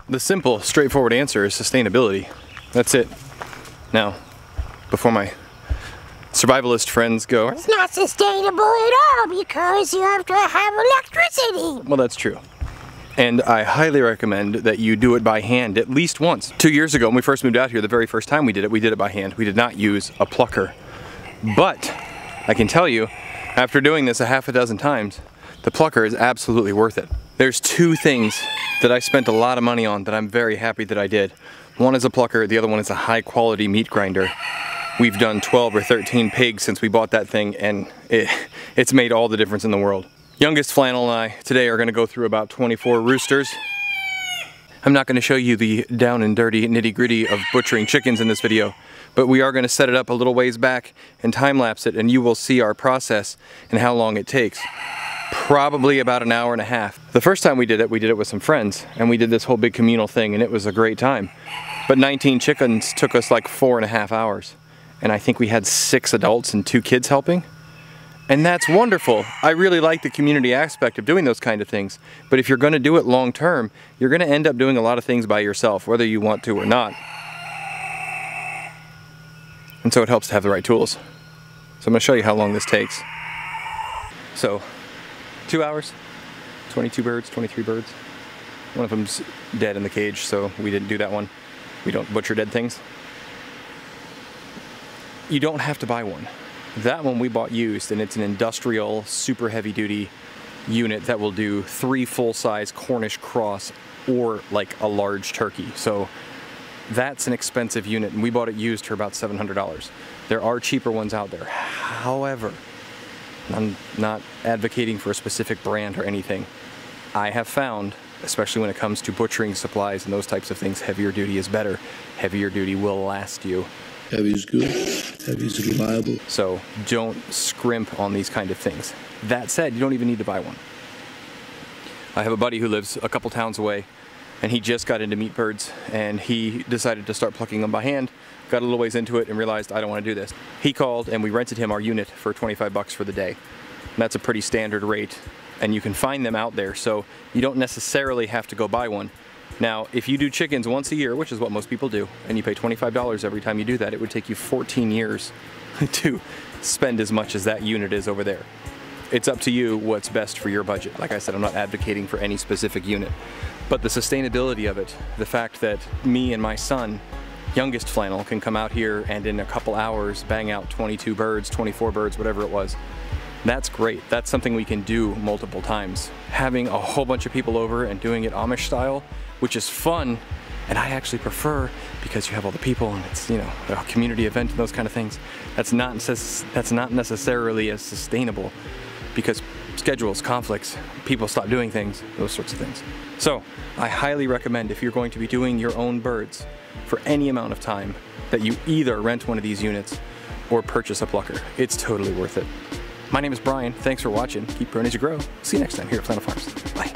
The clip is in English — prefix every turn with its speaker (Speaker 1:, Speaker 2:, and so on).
Speaker 1: The simple, straightforward answer is sustainability. That's it. Now, before my survivalist friends go,
Speaker 2: It's not sustainable at all because you have to have electricity.
Speaker 1: well, that's true. And I highly recommend that you do it by hand at least once. 2 years ago when we first moved out here, the very first time we did it by hand. We did not use a plucker. But I can tell you, after doing this a half a dozen times, the plucker is absolutely worth it. There's two things that I spent a lot of money on that I'm very happy that I did. One is a plucker, the other one is a high quality meat grinder. We've done 12 or 13 pigs since we bought that thing, and it's made all the difference in the world. Youngest Flannel and I today are going to go through about 24 roosters. I'm not going to show you the down and dirty nitty gritty of butchering chickens in this video, but we are going to set it up a little ways back and time lapse it, and you will see our process and how long it takes. Probably about an hour and a half. The first time we did it with some friends, and we did this whole big communal thing, and it was a great time. But 19 chickens took us like 4.5 hours. And I think we had 6 adults and 2 kids helping. And that's wonderful. I really like the community aspect of doing those kind of things. But if you're gonna do it long term, you're gonna end up doing a lot of things by yourself, whether you want to or not. And so it helps to have the right tools. So I'm gonna show you how long this takes. So, 2 hours, 22 birds, 23 birds. One of them's dead in the cage, so we didn't do that one. We don't butcher dead things. You don't have to buy one. That one we bought used, and it's an industrial, super heavy duty unit that will do 3 full-size Cornish cross or like a large turkey. So that's an expensive unit, and we bought it used for about $700. There are cheaper ones out there. However, I'm not advocating for a specific brand or anything. I have found, especially when it comes to butchering supplies and those types of things, heavier duty is better. Heavier duty will last you.
Speaker 3: Heavy is good, heavy is reliable.
Speaker 1: So don't scrimp on these kind of things. That said, you don't even need to buy one. I have a buddy who lives a couple towns away, and he just got into meat birds, and he decided to start plucking them by hand, got a little ways into it and realized, I don't want to do this. He called and we rented him our unit for 25 bucks for the day. And that's a pretty standard rate, and you can find them out there, so you don't necessarily have to go buy one. Now, if you do chickens once a year, which is what most people do, and you pay $25 every time you do that, it would take you 14 years to spend as much as that unit is over there. It's up to you what's best for your budget. Like I said, I'm not advocating for any specific unit, but the sustainability of it, the fact that me and my son, youngest Flannel, can come out here and in a couple hours bang out 22 birds, 24 birds, whatever it was, that's great. That's something we can do multiple times. Having a whole bunch of people over and doing it Amish style, which is fun, and I actually prefer, because you have all the people and it's, you know, a community event and those kind of things, that's not necessarily as sustainable, because schedules, conflicts, people stop doing things, those sorts of things. So I highly recommend, if you're going to be doing your own birds for any amount of time, that you either rent one of these units or purchase a plucker. It's totally worth it. My name is Brian. Thanks for watching. Keep growing as you grow. See you next time here at Flannel Farms. Bye.